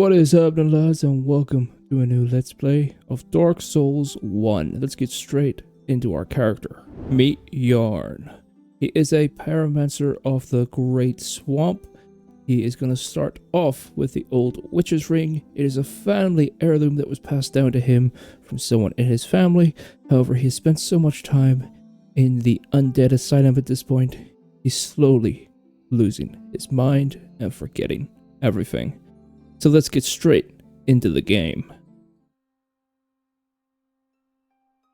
What is happening, lads, and welcome to a new Let's Play of Dark Souls 1. Let's get straight into our character. Meet Yharn. He is a pyromancer of the Great Swamp. He is going to start off with the old witch's ring. It is a family heirloom that was passed down to him from someone in his family. However, he has spent so much time in the Undead Asylum at this point, he's slowly losing his mind and forgetting everything. So let's get straight into the game.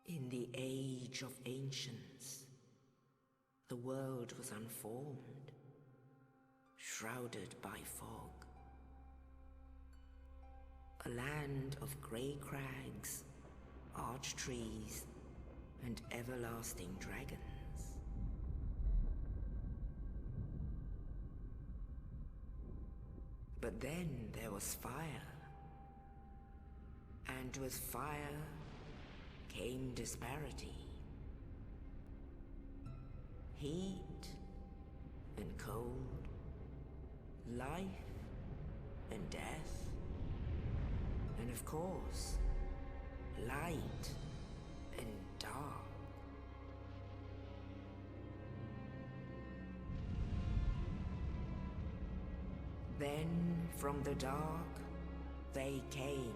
In the age of ancients, the world was unformed, shrouded by fog. A land of grey crags, arch trees, and everlasting dragons. But then there was fire, and with fire came disparity. Heat and cold, life and death, and of course, light and dark. Then from the dark they came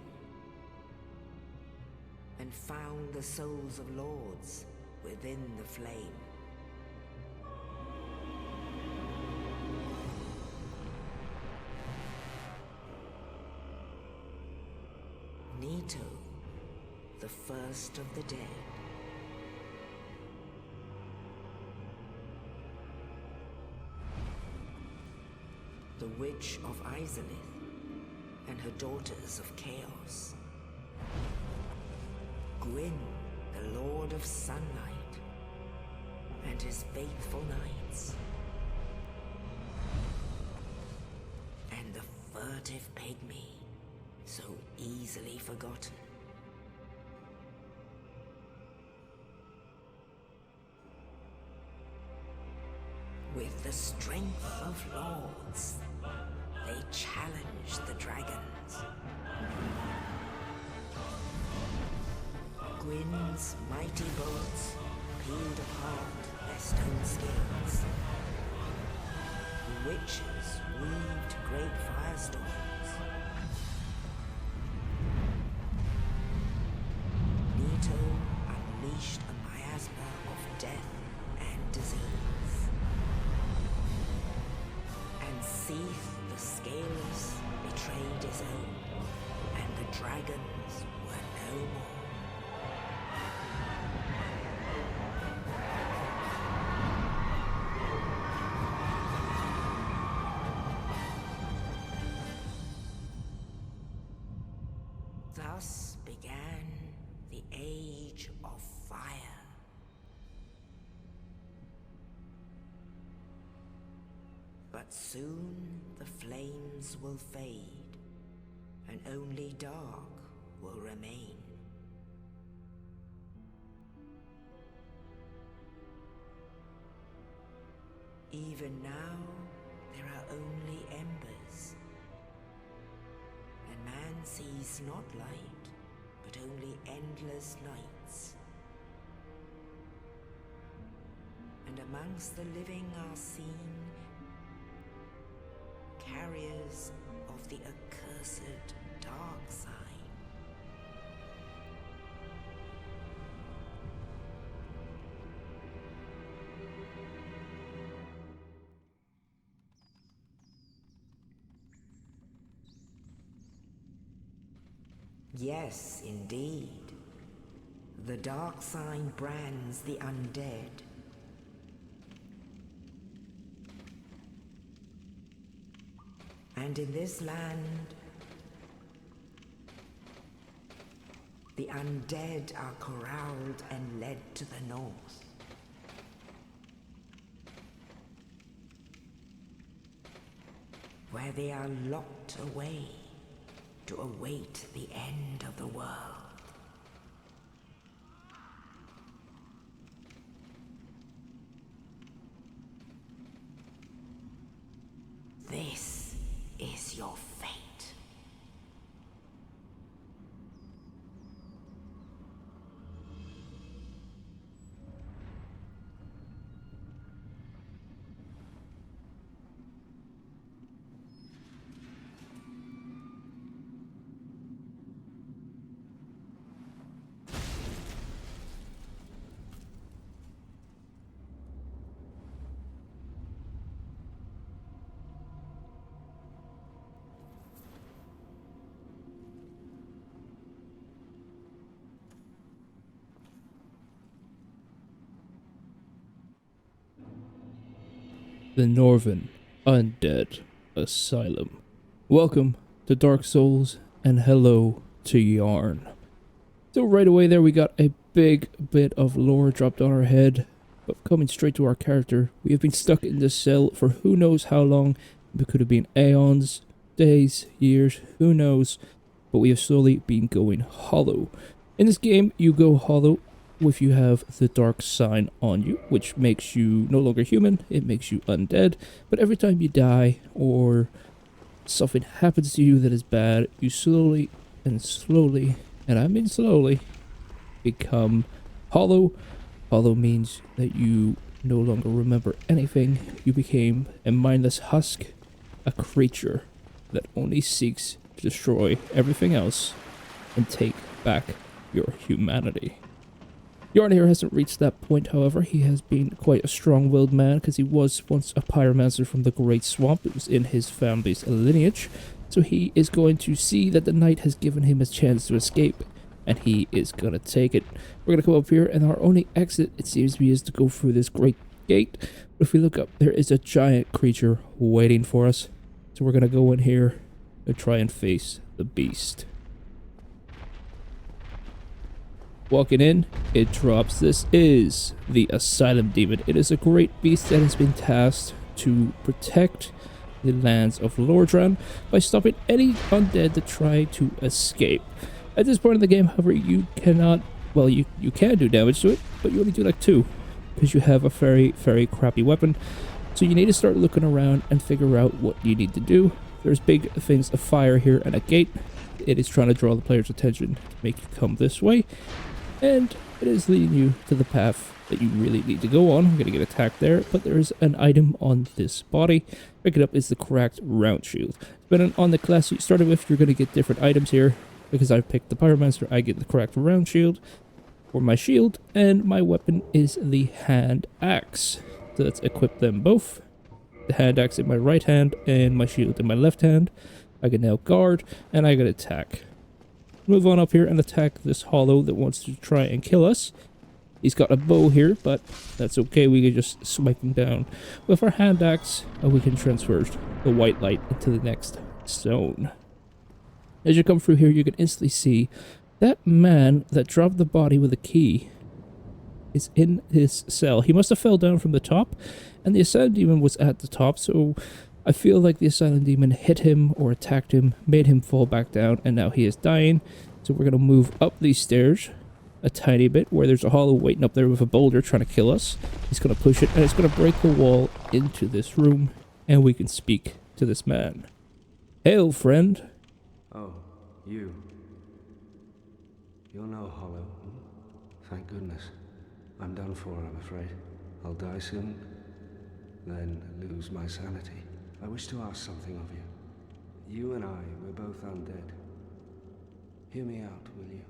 and found the souls of lords within the flame. Nito, the first of the dead. The Witch of Izalith and her daughters of Chaos. Gwyn, the Lord of Sunlight, and his faithful knights. And the furtive pygmy, so easily forgotten. With the strength of lords, they challenged the dragons. Gwyn's mighty bolts peeled apart their stone scales. The witches weaved great firestorms. Nito unleashed a miasma of death and disease. And Seath, the Scaleless, betrayed his own, and the dragons were no more. Thus began the Age of Fire. But soon the flames will fade, and only dark will remain. Even now, there are only embers, and man sees not light, but only endless nights. And amongst the living are seen carriers of the accursed Darksign. Yes, indeed. The Darksign brands the undead. And in this land, the undead are corralled and led to the north. Where they are locked away to await the end of the world. This is your fate. the Northern Undead Asylum. Welcome to Dark Souls and hello to Yharn. So right away there we got a big bit of lore dropped on our head, but coming straight to our character, we have been stuck in this cell for who knows how long. It could have been aeons, days, years, who knows, but we have slowly been going hollow. In this game, you go hollow if you have the Darksign on you, which makes you no longer human, it makes you undead, but every time you die or something happens to you that is bad, you slowly, and I mean slowly, become hollow. Hollow means that you no longer remember anything, you became a mindless husk, a creature that only seeks to destroy everything else and take back your humanity. Yharn here hasn't reached that point, however. He has been quite a strong-willed man because he was once a pyromancer from the Great Swamp. It was in his family's lineage. So he is going to see that the knight has given him a chance to escape, and he is going to take it. We're going to come up here, and our only exit, it seems to be, is to go through this great gate. But if we look up, there is a giant creature waiting for us. So we're going to go in here and try and face the beast. Walking in, it drops. This is the Asylum Demon. It is a great beast that has been tasked to protect the lands of Lordran by stopping any undead that try to escape. At this point in the game, however, you cannot, well, you can do damage to it, but you only do like 2, because you have a very, very crappy weapon. So you need to start looking around and figure out what you need to do. There's big things of fire here and a gate. It is trying to draw the player's attention to make you come this way. And it is leading you to the path that you really need to go on. I'm going to get attacked there, but there is an item on this body. Pick it up is the cracked round shield. Depending on the class you started with, you're going to get different items here. Because I picked the Pyromancer, I get the cracked round shield for my shield, and my weapon is the hand axe. So let's equip them both. The hand axe in my right hand and my shield in my left hand. I can now guard, and I can attack. Move on up here and attack this hollow that wants to try and kill us. He's got a bow here, but that's okay. We can just swipe him down. With our hand axe, we can transfer the white light into the next zone. As you come through here, you can instantly see that man that dropped the body with a key is in his cell. He must have fell down from the top, and the Asylum Demon was at the top, so I feel like the Asylum Demon hit him or attacked him, made him fall back down, and now he is dying. So we're going to move up these stairs a tiny bit, where there's a hollow waiting up there with a boulder trying to kill us. He's going to push it, and it's going to break the wall into this room, and we can speak to this man. Hail, friend. Oh, you. You're no hollow. Thank goodness. I'm done for, I'm afraid. I'll die soon, then lose my sanity. I wish to ask something of you. You and I, we're both undead. Hear me out, will you?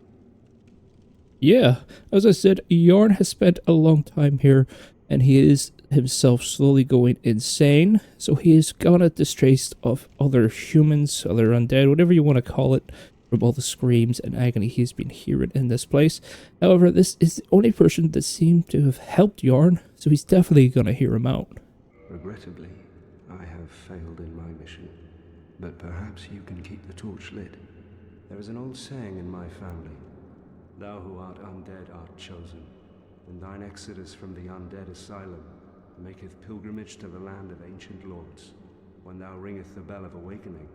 Yeah, as I said, Yharn has spent a long time here, and he is himself slowly going insane. So he is gone at distaste of other humans, other undead, whatever you want to call it, from all the screams and agony he's been hearing in this place. However, this is the only person that seemed to have helped Yharn, so he's definitely going to hear him out. Regrettably, I have failed in my mission, but perhaps you can keep the torch lit. There is an old saying in my family, "Thou who art undead art chosen, and thine exodus from the Undead Asylum maketh pilgrimage to the land of ancient lords. When thou ringeth the bell of awakening,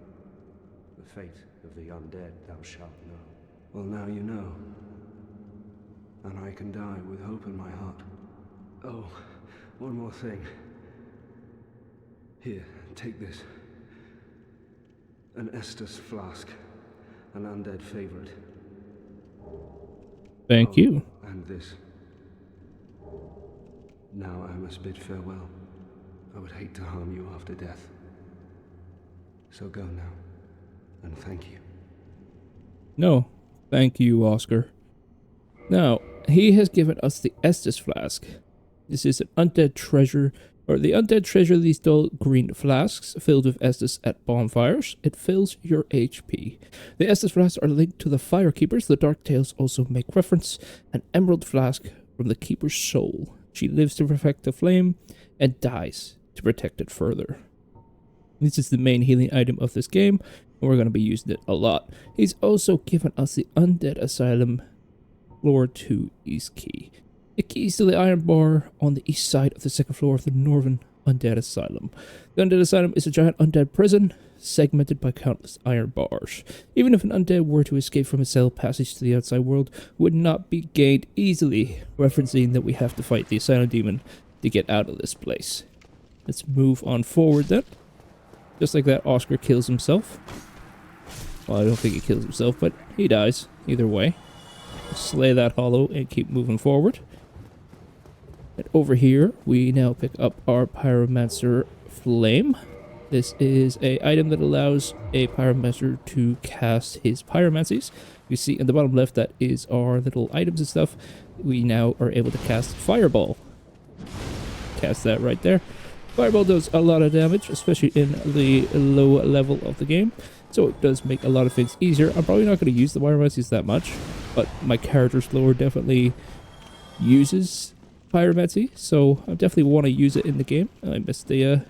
the fate of the undead thou shalt know." Well, now you know, and I can die with hope in my heart. Oh, one more thing. Here, take this. An Estus flask, an undead favorite. Thank you. And this. Now I must bid farewell. I would hate to harm you after death. So go now, and thank you. No, thank you, Oscar. Now, he has given us the Estus flask. This is an undead treasure, or the undead treasure, these dull green flasks filled with Estus at bonfires. It fills your HP. The Estus flasks are linked to the Fire Keepers. The Dark Tales also make reference. An emerald flask from the Keeper's soul. She lives to perfect the flame and dies to protect it further. This is the main healing item of this game, and we're going to be using it a lot. He's also given us the Undead Asylum Floor 2 East Key. The keys to the iron bar on the east side of the second floor of the Northern Undead Asylum. The Undead Asylum is a giant undead prison, segmented by countless iron bars. Even if an undead were to escape from a cell, passage to the outside world would not be gained easily, referencing that we have to fight the Asylum Demon to get out of this place. Let's move on forward then. Just like that, Oscar kills himself. Well, I don't think he kills himself, but he dies either way. Slay that hollow and keep moving forward. And over here, we now pick up our Pyromancer Flame. This is a item that allows a Pyromancer to cast his pyromancies. You see in the bottom left, that is our little items and stuff. We now are able to cast Fireball. Cast that right there. Fireball does a lot of damage, especially in the low level of the game. So it does make a lot of things easier. I'm probably not going to use the pyromancies that much, but my character's lore definitely uses pyromancy, so I definitely want to use it in the game. I missed the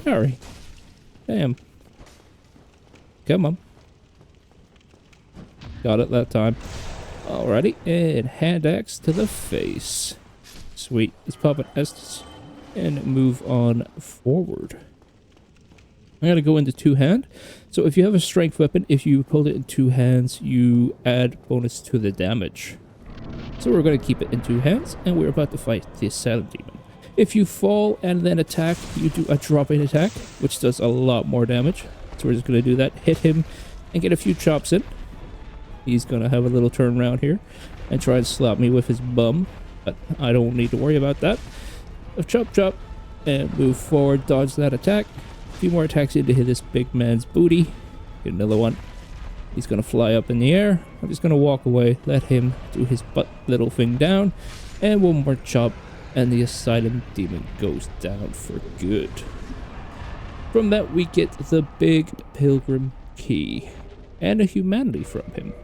parry. Damn. Come on. Got it that time. Alrighty, and hand axe to the face. Sweet. Let's pop an Estus and move on forward. I'm gonna go into two hand. So if you have a strength weapon, if you hold it in two hands, you add bonus to the damage. So we're going to keep it in two hands, and we're about to fight the Asylum Demon. If you fall and then attack, you do a drop-in attack, which does a lot more damage. So we're just going to do that, hit him, and get a few chops in. He's going to have a little turn around here and try and slap me with his bum, but I don't need to worry about that. Chop, chop, and move forward, dodge that attack. A few more attacks in to hit this big man's booty. Get another one. He's going to fly up in the air. I'm just going to walk away, let him do his butt little thing down, and one more chop, and the Asylum Demon goes down for good. From that, we get the big Pilgrim Key, and a humanity from him.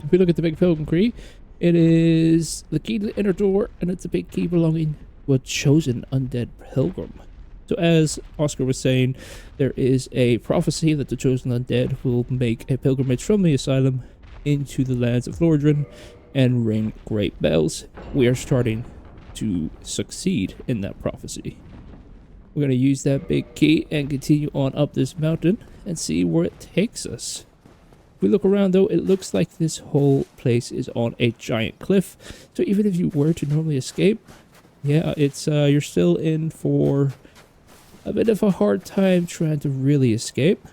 If we look at the big Pilgrim Key, it is the key to the inner door, and it's a big key belonging to a chosen undead pilgrim. So as Oscar was saying, there is a prophecy that the Chosen Undead will make a pilgrimage from the Asylum into the lands of Lordran and ring great bells. We are starting to succeed in that prophecy. We're going to use that big key and continue on up this mountain and see where it takes us. If we look around though, it looks like this whole place is on a giant cliff. So even if you were to normally escape, yeah, it's you're still in for a bit of a hard time trying to really escape.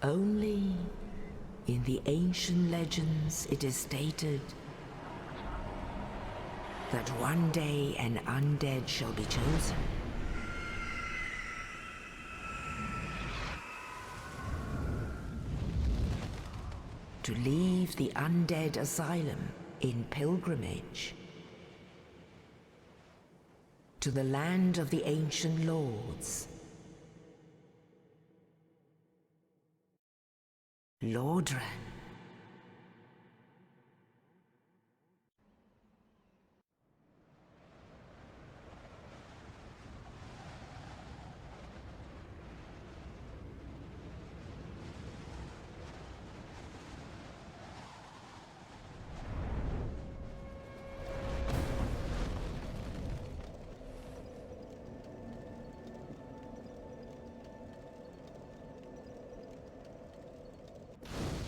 Only in the ancient legends it is stated that one day an undead shall be chosen. To leave the Undead Asylum in pilgrimage to the land of the ancient lords. Lordran.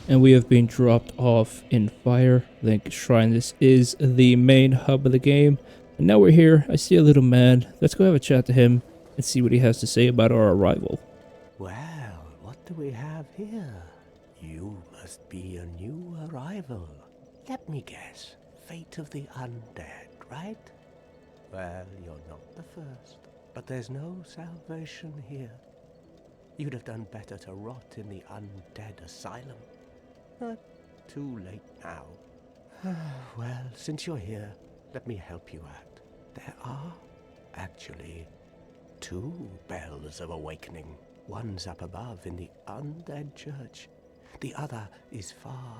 And we have been dropped off in Firelink Shrine. This is the main hub of the game. And now we're here. I see a little man. Let's go have a chat to him and see what he has to say about our arrival. Well, what do we have here? You must be a new arrival. Let me guess. Fate of the undead, right? Well, you're not the first. But there's no salvation here. You'd have done better to rot in the Undead Asylum. But too late now. Well, since you're here, let me help you out. There are, actually, 2 bells of awakening. One's up above in the Undead Church. The other is far,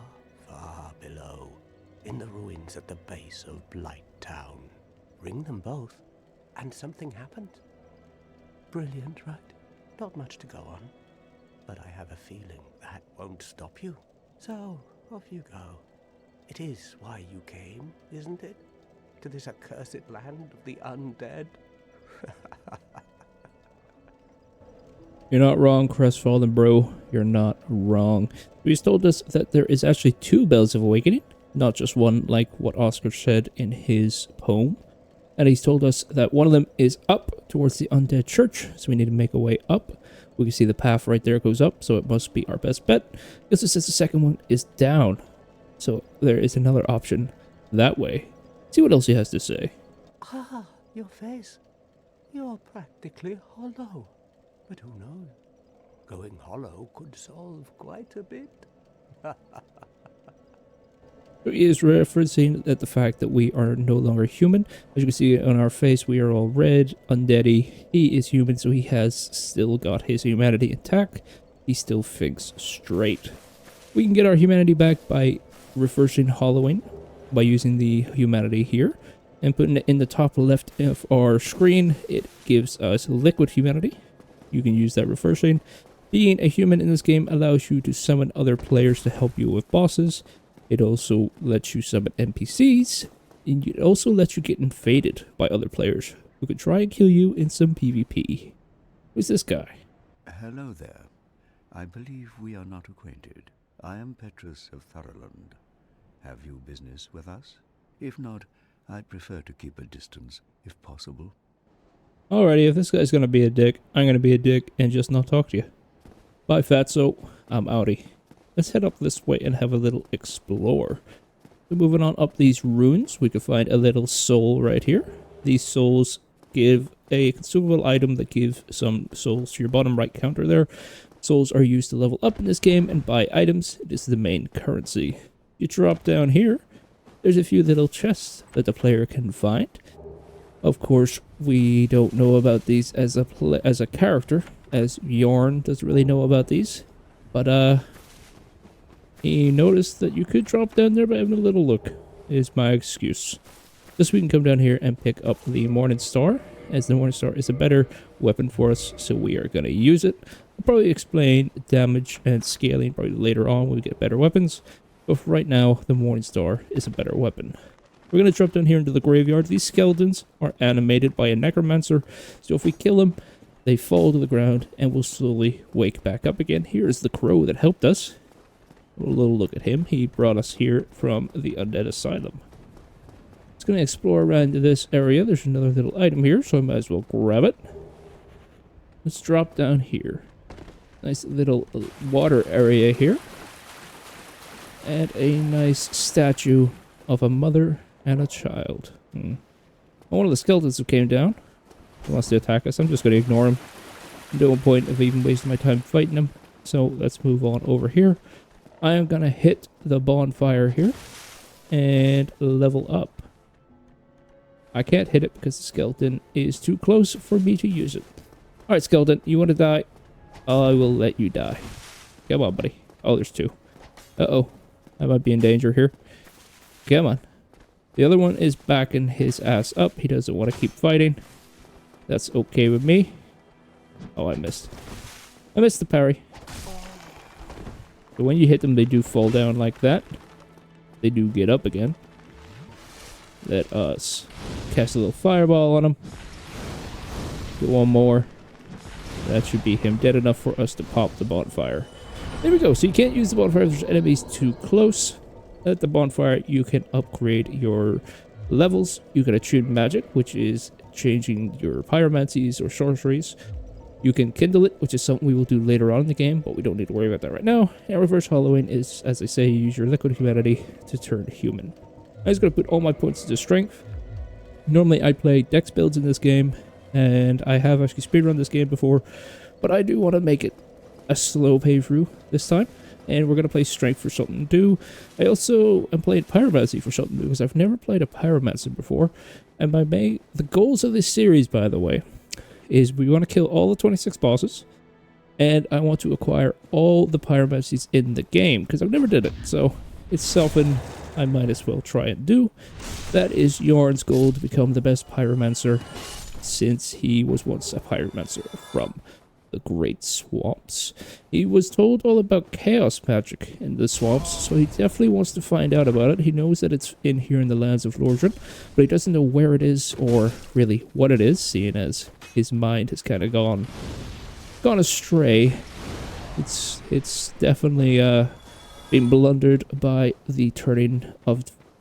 far below, in the ruins at the base of Blight town. Ring them both, and something happens. Brilliant, right? Not much to go on. But I have a feeling that won't stop you. So, off you go. It is why you came, isn't it? To this accursed land of the undead? You're not wrong, crestfallen bro. You're not wrong. He's told us that there is actually 2 Bells of Awakening, not just one like what Oscar said in his poem. And he's told us that one of them is up towards the Undead Church, so we need to make a way up. We can see the path right there goes up, so it must be our best bet. It also says the second one is down, so there is another option that way. See what else he has to say. Ah, your face. You're practically hollow. But who knows? Going hollow could solve quite a bit. He is referencing at the fact that we are no longer human. As you can see on our face, we are all red, undeady. He is human, so he has still got his humanity intact. He still thinks straight. We can get our humanity back by reversing hollowing, by using the humanity here, and putting it in the top left of our screen. It gives us liquid humanity. You can use that reversing. Being a human in this game allows you to summon other players to help you with bosses. It also lets you summon NPCs, and it also lets you get invaded by other players who could try and kill you in some PvP. Who's this guy? Hello there. I believe we are not acquainted. I am Petrus of Thurland. Have you business with us? If not, I'd prefer to keep a distance, if possible. Alrighty, if this guy's gonna be a dick, I'm gonna be a dick and just not talk to you. Bye, fatso. I'm outie. Let's head up this way and have a little explore. So moving on up these runes, we can find a little soul right here. These souls give a consumable item that gives some souls to your bottom right counter there. Souls are used to level up in this game and buy items. It is the main currency. You drop down here, there's a few little chests that the player can find. Of course, we don't know about these as a character, as Yharn doesn't really know about these. But, he noticed that you could drop down there by having a little look, is my excuse. This we can come down here and pick up the Morning Star, as the Morning Star is a better weapon for us, so we are going to use it. I'll probably explain damage and scaling probably later on when we get better weapons, but for right now, the Morning Star is a better weapon. We're going to drop down here into the graveyard. These skeletons are animated by a necromancer, so if we kill them, they fall to the ground and will slowly wake back up again. Here's the crow that helped us. A little look at him. He brought us here from the Undead Asylum. Just going to explore around this area. There's another little item here, so I might as well grab it. Let's drop down here. Nice little water area here. And a nice statue of a mother and a child. One of the skeletons who came down. He wants to attack us. I'm just going to ignore him. No point of even wasting my time fighting him. So let's move on over here. I am going to hit the bonfire here and level up. I can't hit it because the skeleton is too close for me to use it. Alright, skeleton, you want to die? I will let you die. Come on, buddy. Oh, there's 2. Uh-oh. I might be in danger here. Come on. The other one is backing his ass up. He doesn't want to keep fighting. That's okay with me. Oh, I missed. I missed the parry. So when you hit them, they do fall down like that. They do get up again. Let us cast a little fireball on them. Get one more. That should be him dead enough for us to pop the bonfire. There we go. So you can't use the bonfire if there's enemies too close. At the bonfire, you can upgrade your levels. You can attune magic, which is changing your pyromancies or sorceries. You can kindle it, which is something we will do later on in the game, but we don't need to worry about that right now. And reverse hollowing is, as I say, you use your liquid humanity to turn human. I'm just going to put all my points into strength. Normally I play dex builds in this game, and I have actually speedrun this game before, but I do want to make it a slow playthrough this time. And we're going to play strength for something to do. I also am playing pyromancy for something because I've never played a pyromancer before. And the goals of this series, by the way, is we want to kill all the 26 bosses. And I want to acquire all the pyromancies in the game because I've never did it. So it's I might as well try and do. That is Yharn's goal to become the best pyromancer, since he was once a pyromancer from the Great Swamps. He was told all about chaos magic in the swamps, so he definitely wants to find out about it. He knows that it's in here in the lands of Lordran, but he doesn't know where it is or really what it is, seeing as his mind has kind of gone astray. It's definitely been blundered by the turning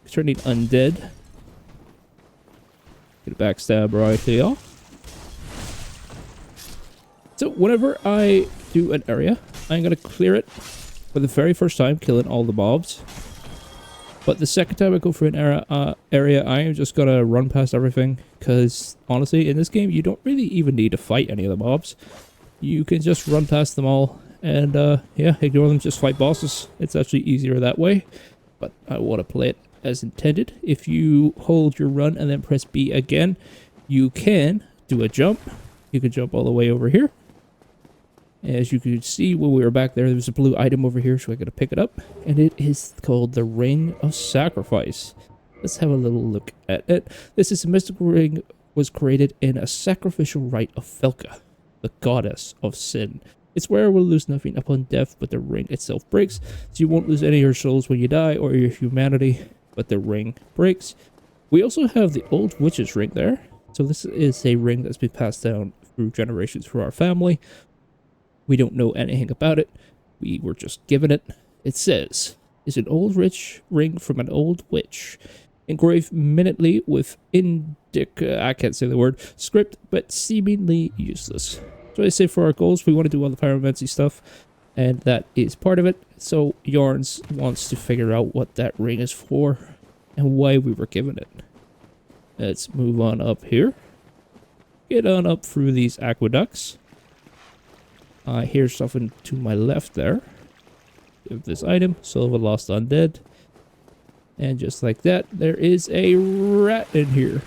undead. Get a backstab right here. So whenever I do an area, I'm going to clear it for the very first time, killing all the mobs. But the second time I go for an area, I am just going to run past everything. Because honestly, in this game, you don't really even need to fight any of the mobs. You can just run past them all and yeah, ignore them, just fight bosses. It's actually easier that way. But I want to play it as intended. If you hold your run and then press B again, you can do a jump. You can jump all the way over here. As you can see, when we were back there, there's a blue item over here, so I gotta pick it up. And it is called the Ring of Sacrifice. Let's have a little look at it. This is a mystical ring, was created in a sacrificial rite of Felka, the goddess of sin. Its wearer will lose nothing upon death, but the ring itself breaks, so you won't lose any of your souls when you die or your humanity, but the ring breaks. We also have the old witch's ring there. So this is a ring that's been passed down through generations through our family. We don't know anything about it. We were just given it. It says, is an old rich ring from an old witch, engraved minutely with I can't say the word, script, but seemingly useless. So I say for our goals, we want to do all the pyromancy stuff, and that is part of it. So Yharn wants to figure out what that ring is for, and why we were given it. Let's move on up here. Get on up through these aqueducts. I hear something to my left there. Give this item, Soul of a Lost Undead. And just like that, there is a rat in here.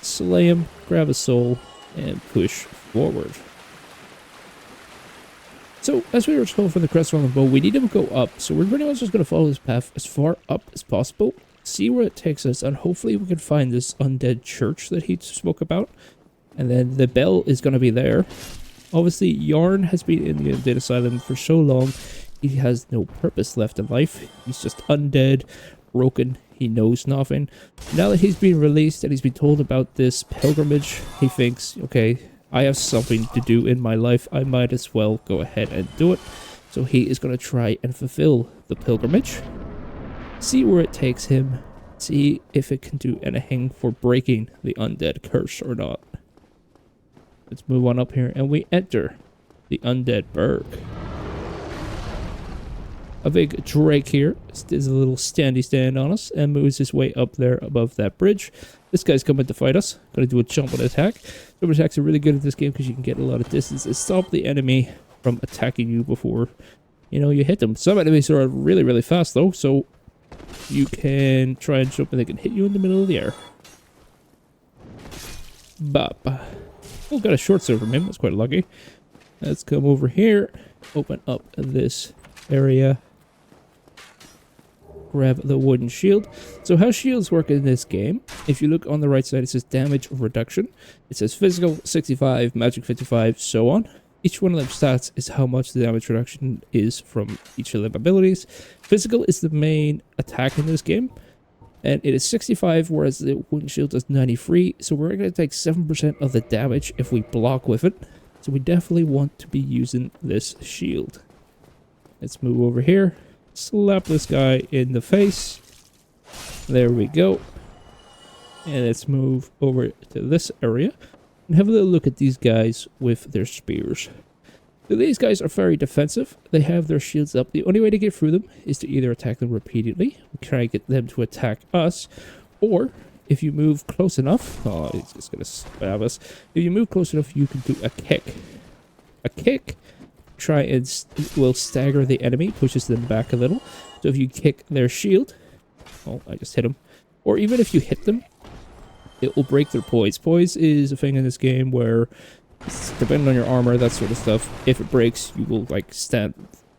Slay him, grab a soul, and push forward. So, as we were told from the crest on the bow, we need to go up. So we're pretty much just going to follow this path as far up as possible. See where it takes us, and hopefully we can find this undead church that he spoke about. And then the bell is going to be there. Obviously, Yharn has been in the Undead Asylum for so long, he has no purpose left in life. He's just undead, broken, he knows nothing. Now that he's been released and he's been told about this pilgrimage, he thinks, okay, I have something to do in my life, I might as well go ahead and do it. So he is going to try and fulfill the pilgrimage. See where it takes him, see if it can do anything for breaking the undead curse or not. Let's move on up here and we enter the Undead Burg. A big drake here does a little standy stand on us and moves his way up there above that bridge. This guy's coming to fight us. Gonna do a jump and attack. Jump attacks are really good at this game because you can get a lot of distance and stop the enemy from attacking you before, you know, you hit them. Some enemies are really, really fast though, so you can try and jump and they can hit you in the middle of the air. Bop. Oh, got a short sword from him. That's quite lucky. Let's come over here. Open up this area. Grab the wooden shield. So how shields work in this game, if you look on the right side, it says damage reduction. It says physical 65, magic 55, so on. Each one of them stats is how much the damage reduction is from each of them abilities. Physical is the main attack in this game. And it is 65, whereas the wooden shield does 93. So we're going to take 7% of the damage if we block with it. So we definitely want to be using this shield. Let's move over here. Slap this guy in the face. There we go. And let's move over to this area. And have a little look at these guys with their spears. So these guys are very defensive. They have their shields up. The only way to get through them is to either attack them repeatedly, try and get them to attack us, or if you move close enough, oh, he's just gonna stab us. If you move close enough, you can do a kick. A kick, try and will stagger the enemy, pushes them back a little. So if you kick their shield, oh, I just hit him, or even if you hit them, it will break their poise. Poise is a thing in this game where, depending on your armor, that sort of stuff, if it breaks, you will like stand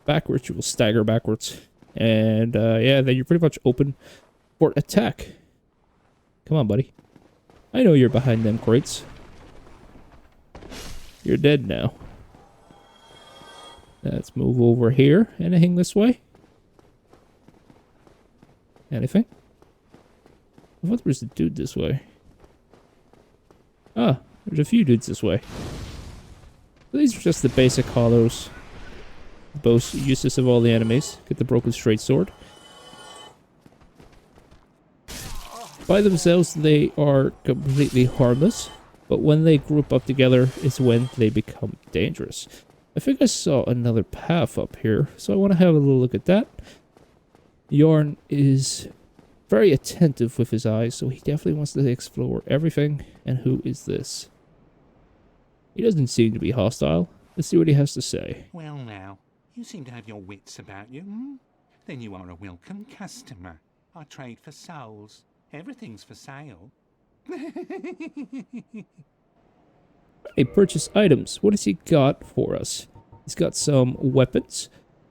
backwards, you will stagger backwards, And yeah, then you're pretty much open for attack. Come on, buddy. I know you're behind them crates. You're dead now. Let's move over here. Anything this way? Anything? I thought there was a dude this way. Ah, there's a few dudes this way. These are just the basic hollows. Both uses of all the enemies. Get the broken straight sword. By themselves, they are completely harmless. But when they group up together is when they become dangerous. I think I saw another path up here, so I want to have a little look at that. Yharn is very attentive with his eyes, so he definitely wants to explore everything. And who is this? He doesn't seem to be hostile. Let's see what he has to say. Well now, you seem to have your wits about you, hmm? Then you are a welcome customer. I trade for souls. Everything's for sale. Hey, purchase items. What has he got for us? He's got some weapons,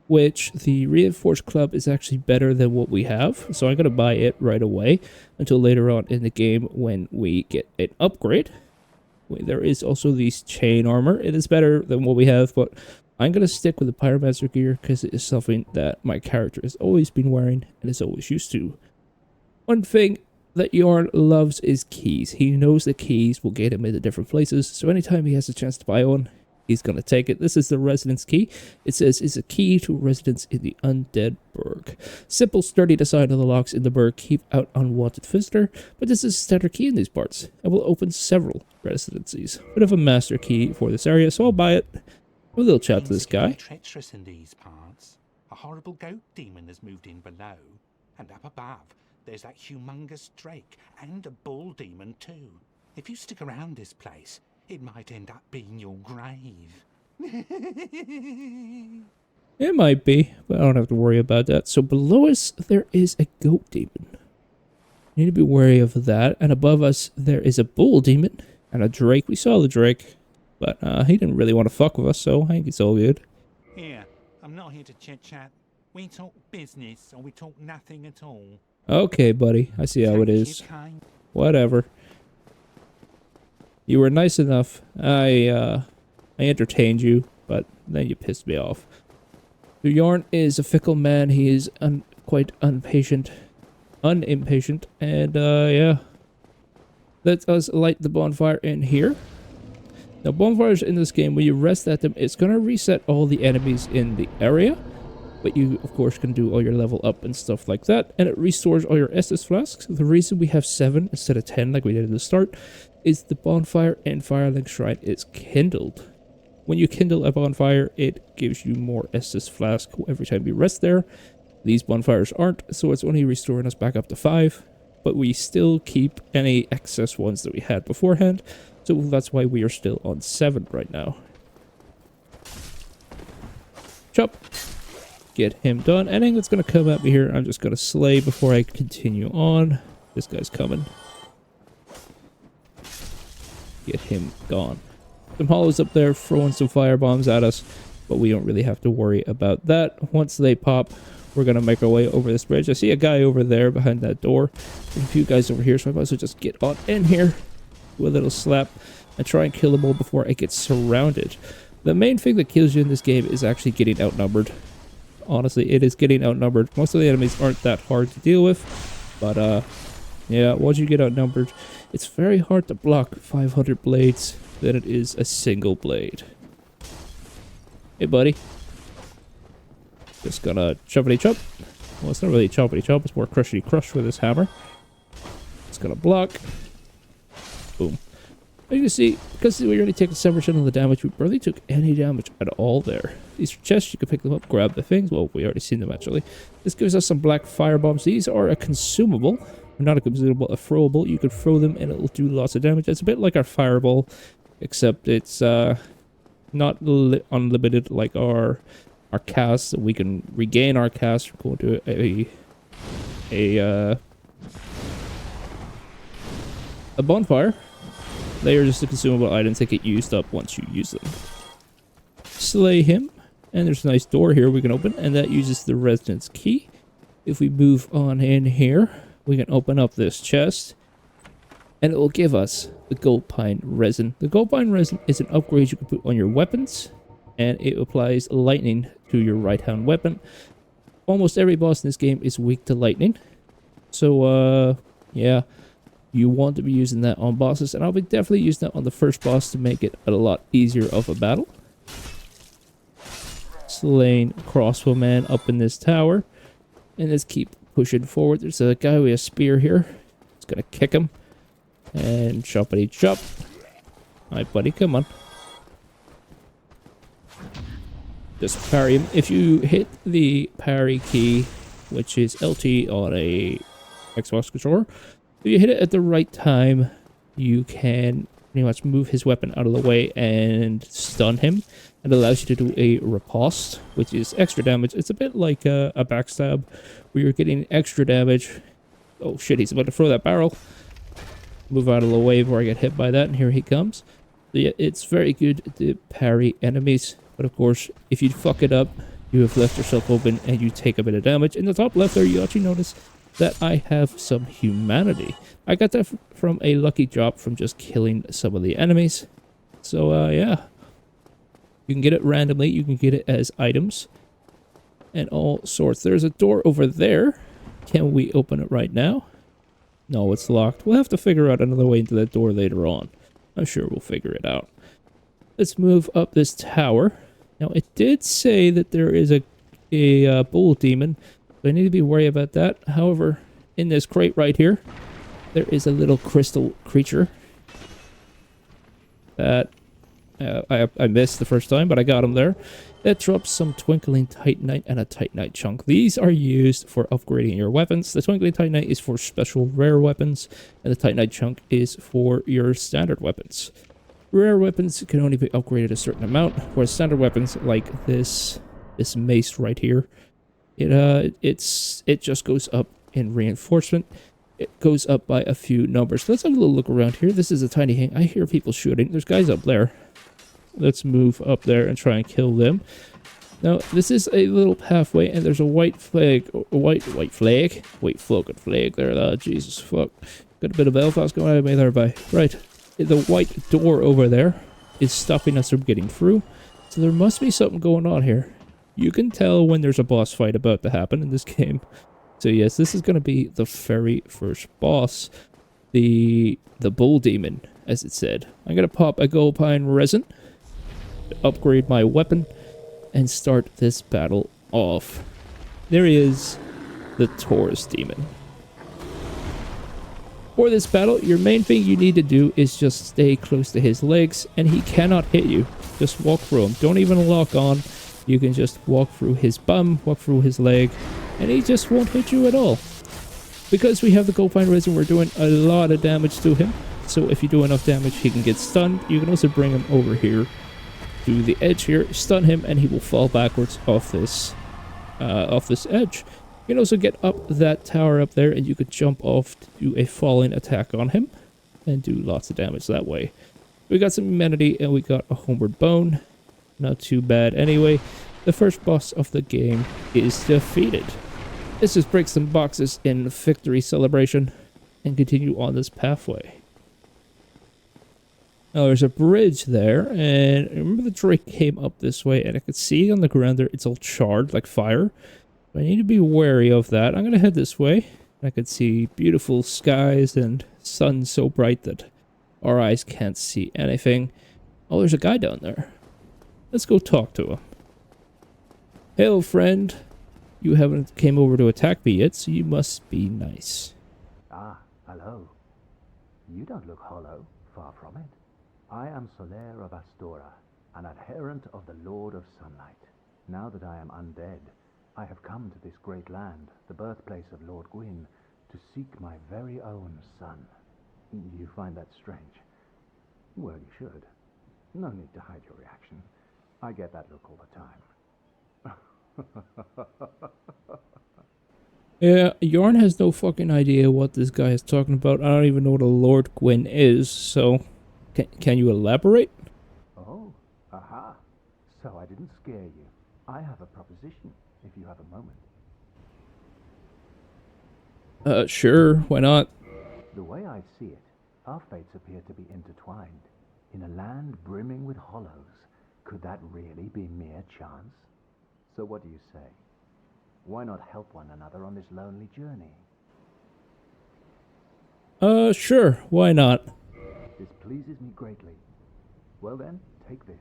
which the reinforced club is actually better than what we have. So I'm going to buy it right away until later on in the game when we get an upgrade. There is also these chain armor. It is better than what we have, but I'm going to stick with the Pyromancer gear because it is something that my character has always been wearing and is always used to. One thing that Yharn loves is keys. He knows the keys will get him into different places, so anytime he has a chance to buy one, he's going to take it. This is the residence key. It says it's a key to residence in the Undead Burg. Simple, sturdy design of the locks in the burg keep out unwanted visitor, but this is a standard key in these parts and will open several residencies. Bit of a master key for this area, so I'll buy it. Have a little chat to this guy. Treacherous in these parts. A horrible goat demon has moved in below, and up above there's that humongous drake and a bull demon too. If you stick around this place, it might end up being your grave. It might be, but I don't have to worry about that. So below us, there is a goat demon. Need to be wary of that. And above us, there is a bull demon and a drake. We saw the drake, but he didn't really want to fuck with us, so I think it's all good. Here, I'm not here to chit-chat. We talk business, or we talk nothing at all. Okay, buddy. I see how it is. Kind. Whatever. You were nice enough. I entertained you, but then you pissed me off. Yharn is a fickle man. He is quite unimpatient, and yeah. Let us light the bonfire in here. Now, bonfires in this game, when you rest at them, it's gonna reset all the enemies in the area. But you, of course, can do all your level up and stuff like that. And it restores all your Estus flasks. The reason we have 7 instead of 10, like we did at the start, is the bonfire and Firelink Shrine is kindled. When you kindle a bonfire, it gives you more Estus flask every time you rest there. These bonfires aren't, so it's only restoring us back up to 5. But we still keep any excess ones that we had beforehand. So that's why we are still on 7 right now. Chop. Get him done. Anything that's going to come at me here, I'm just going to slay before I continue on. This guy's coming. Get him gone. Some hollows up there throwing some fire bombs at us, but we don't really have to worry about that. Once they pop, we're going to make our way over this bridge. I see a guy over there behind that door. There's a few guys over here, so I might as well just get on in here. Do a little slap and try and kill them all before I get surrounded. The main thing that kills you in this game is actually getting outnumbered. Honestly, it is getting outnumbered. Most of the enemies aren't that hard to deal with, but yeah, once you get outnumbered, it's very hard to block 500 blades than it is a single blade. Hey, buddy. Just gonna choppity chop. Well, it's not really choppity chop, it's more crushity crush with this hammer. It's gonna block. Boom. As you can see, because we already taken 7% of the damage, we barely took any damage at all there. These are chests, you can pick them up, grab the things. Well, we already seen them actually. This gives us some black fire bombs. These are a consumable. Not a consumable, a throwable. You can throw them and it'll do lots of damage. It's a bit like our fireball, except it's not unlimited like our cast. We can regain our cast. We're going to a bonfire. They are just the consumable items that get used up once you use them. Slay him. And there's a nice door here we can open, and that uses the residence key. If we move on in here, we can open up this chest. And it will give us the gold pine resin. The gold pine resin is an upgrade you can put on your weapons. And it applies lightning to your right hand weapon. Almost every boss in this game is weak to lightning. So, yeah. You want to be using that on bosses. And I'll be definitely using that on the first boss to make it a lot easier of a battle. Slain crossbowman up in this tower. And let's keep pushing forward. There's a guy with a spear here. It's gonna kick him. And choppity chop. Alright, buddy, come on. Just parry him. If you hit the parry key, which is LT on a Xbox controller, if you hit it at the right time, you can pretty much move his weapon out of the way and stun him. It allows you to do a riposte, which is extra damage. It's a bit like a backstab, where you're getting extra damage. Oh shit, he's about to throw that barrel. Move out of the way before I get hit by that, and here he comes. So yeah, it's very good to parry enemies, but of course, if you fuck it up, you have left yourself open and you take a bit of damage. In the top left there, you actually notice that I have some humanity. I got that from a lucky drop from just killing some of the enemies. So yeah, you can get it randomly, you can get it as items, and all sorts. There's a door over there. Can we open it right now? No, it's locked. We'll have to figure out another way into that door later on. I'm sure we'll figure it out. Let's move up this tower. Now, it did say that there is a bull demon, so I need to be worried about that. However, in this crate right here, there is a little crystal creature that I missed the first time, but I got him there. It drops some Twinkling Titanite and a Titanite chunk. These are used for upgrading your weapons. The Twinkling Titanite is for special rare weapons, and the Titanite chunk is for your standard weapons. Rare weapons can only be upgraded a certain amount, whereas standard weapons like this mace right here, it just goes up in reinforcement. It goes up by a few numbers. Let's have a little look around here. This is a tiny hang. I hear people shooting. There's guys up there. Let's move up there and try and kill them. Now, this is a little pathway, and there's a white flag, white flag? Wait, floating flag there. Oh, Jesus, fuck. Got a bit of Belfast going on at me there, bye. Right, the white door over there is stopping us from getting through, so there must be something going on here. You can tell when there's a boss fight about to happen in this game. So yes, this is going to be the very first boss, the bull demon, as it said. I'm going to pop a gold pine resin, upgrade my weapon, and start this battle off. There he is, the Taurus demon. For this battle, your main thing you need to do is just stay close to his legs, and he cannot hit you. Just walk through him. Don't even lock on. You can just walk through his bum, walk through his leg, and he just won't hit you at all. Because we have the gold pine resin, we're doing a lot of damage to him. So if you do enough damage, he can get stunned. You can also bring him over here to the edge here, stun him, and he will fall backwards off this edge. You can also get up that tower up there, and you could jump off to do a falling attack on him and do lots of damage that way. We got some humanity, and we got a homeward bone. Not too bad anyway. The first boss of the game is defeated. Let's just break some boxes in victory celebration and continue on this pathway. Now there's a bridge there, and remember the Drake came up this way, and I could see on the ground there it's all charred like fire. I need to be wary of that. I'm going to head this way. I could see beautiful skies and sun so bright that our eyes can't see anything. Oh, there's a guy down there. Let's go talk to him. Hail, friend. You haven't came over to attack me yet, so you must be nice. Ah, hello. You don't look hollow, far from it. I am Solaire of Astora, an adherent of the Lord of Sunlight. Now that I am undead, I have come to this great land, the birthplace of Lord Gwyn, to seek my very own son. You find that strange? Well, you should. No need to hide your reaction. I get that look all the time. Yeah, Yharn has no fucking idea what this guy is talking about. I don't even know what a Lord Gwyn is, so can you elaborate? Oh, aha. So I didn't scare you. I have a proposition, if you have a moment. Sure, why not? The way I see it, our fates appear to be intertwined. In a land brimming with hollows, could that really be mere chance? So what do you say? Why not help one another on this lonely journey? Sure, why not? This pleases me greatly. Well then, take this.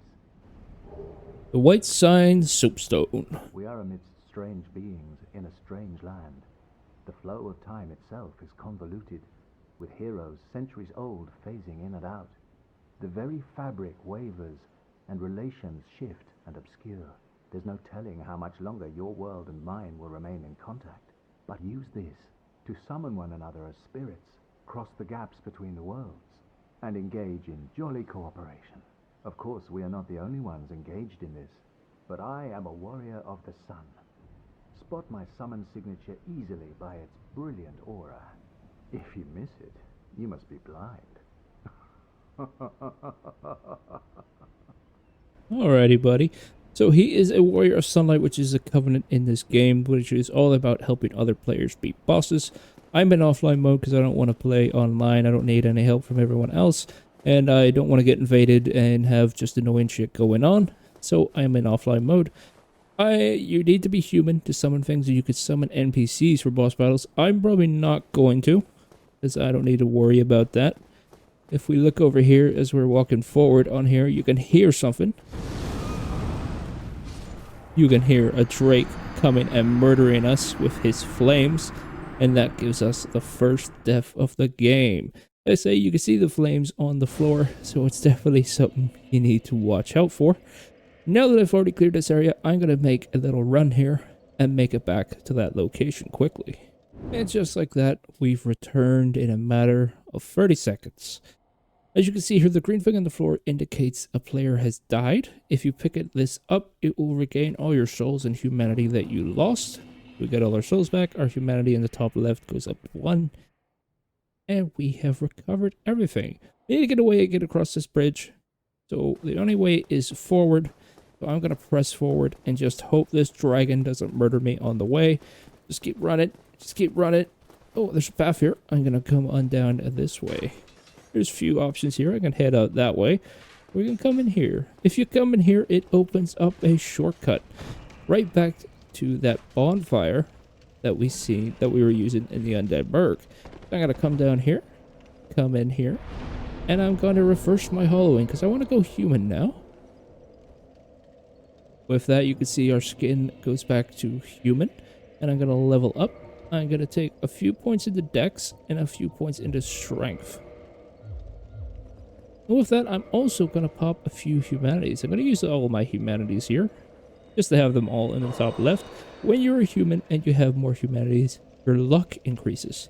The White Sign Soapstone. We are amidst strange beings in a strange land. The flow of time itself is convoluted, with heroes centuries old phasing in and out. The very fabric wavers, and relations shift and obscure. There's no telling how much longer your world and mine will remain in contact. But use this to summon one another as spirits, cross the gaps between the worlds, and engage in jolly cooperation. Of course, we are not the only ones engaged in this, but I am a warrior of the sun. Spot my summon signature easily by its brilliant aura. If you miss it, you must be blind. Alrighty, buddy. So he is a warrior of sunlight, which is a covenant in this game, which is all about helping other players beat bosses. I'm in offline mode because I don't want to play online. I don't need any help from everyone else, and I don't want to get invaded and have just annoying shit going on. So I'm in offline mode. You need to be human to summon things, or you could summon NPCs for boss battles. I'm probably not going to, because I don't need to worry about that. If we look over here as we're walking forward on here, you can hear something. You can hear a Drake coming and murdering us with his flames, and that gives us the first death of the game. I say you can see the flames on the floor, so it's definitely something you need to watch out for. Now that I've already cleared this area, I'm going to make a little run here and make it back to that location quickly. And just like that, we've returned in a matter of 30 seconds. As you can see here, the green thing on the floor indicates a player has died. If you pick this up, it will regain all your souls and humanity that you lost. We get all our souls back. Our humanity in the top left goes up 1. And we have recovered everything. We need to get away and get across this bridge. So the only way is forward. So I'm going to press forward and just hope this dragon doesn't murder me on the way. Just keep running. Just keep running. Oh, there's a path here. I'm going to come on down this way. There's a few options here. I can head out that way. We can come in here. If you come in here, it opens up a shortcut right back to that bonfire that we were using in the Undead Burg. I'm going to come down here, come in here, and I'm going to reverse my hollowing because I want to go human now. With that, you can see our skin goes back to human, and I'm going to level up. I'm going to take a few points into Dex and a few points into Strength. And with that, I'm also going to pop a few humanities. I'm going to use all of my humanities here, just to have them all in the top left. When you're a human and you have more humanities, your luck increases.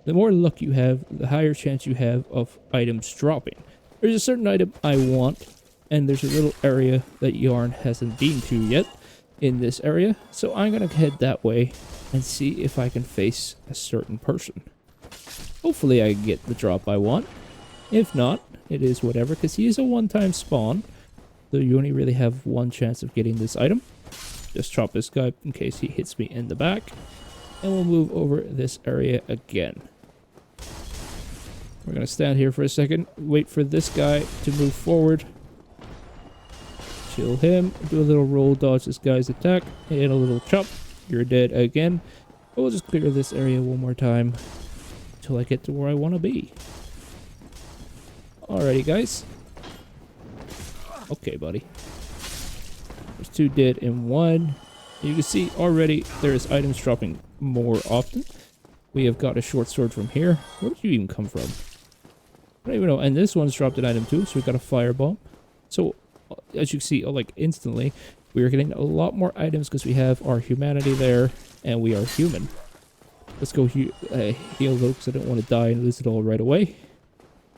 The more luck you have, the higher chance you have of items dropping. There's a certain item I want, and there's a little area that Yharn hasn't been to yet in this area. So I'm going to head that way and see if I can face a certain person. Hopefully I can get the drop I want. If not, it is whatever, because he is a one-time spawn. So you only really have one chance of getting this item. Just chop this guy in case he hits me in the back. And we'll move over this area again. We're going to stand here for a second. Wait for this guy to move forward. Kill him. Do a little roll, dodge this guy's attack. And a little chop. You're dead again. We'll just clear this area one more time until I get to where I want to be. Alrighty, guys. Okay, buddy. There's 2 dead in 1. You can see already there's items dropping more often. We have got a short sword from here. Where did you even come from? I don't even know. And this one's dropped an item too, so we got a firebomb. So, as you can see, like instantly, we are getting a lot more items because we have our humanity there, and we are human. Let's go heal though, because I don't want to die and lose it all right away.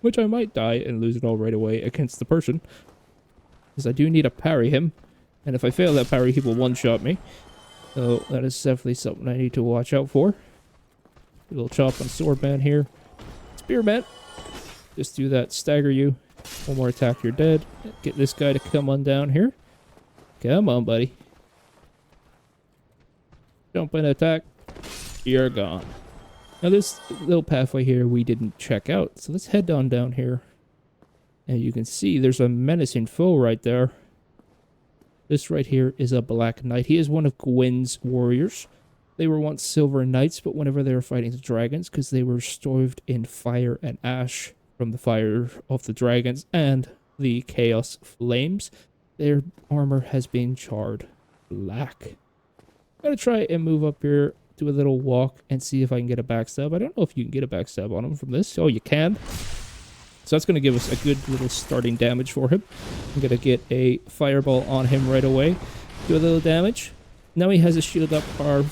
Which I might die and lose it all right away against the person. Because I do need to parry him. And if I fail that parry, he will one-shot me. So that is definitely something I need to watch out for. A little chop on swordman here. Spearman. Just do that, stagger you. One more attack, you're dead. Get this guy to come on down here. Come on, buddy. Jump and attack. You're gone. Now this little pathway here we didn't check out, so let's head on down here. And you can see there's a menacing foe right there. This right here is a Black Knight. He is one of Gwyn's warriors. They were once Silver Knights, but whenever they were fighting the dragons, because they were starved in fire and ash from the fire of the dragons and the chaos flames, their armor has been charred black. I'm going to try and move up here, do a little walk, and see if I can get a backstab. I don't know if you can get a backstab on him from this. Oh, you can. So that's going to give us a good little starting damage for him. I'm going to get a fireball on him right away. Do a little damage. Now he has a shield up. Our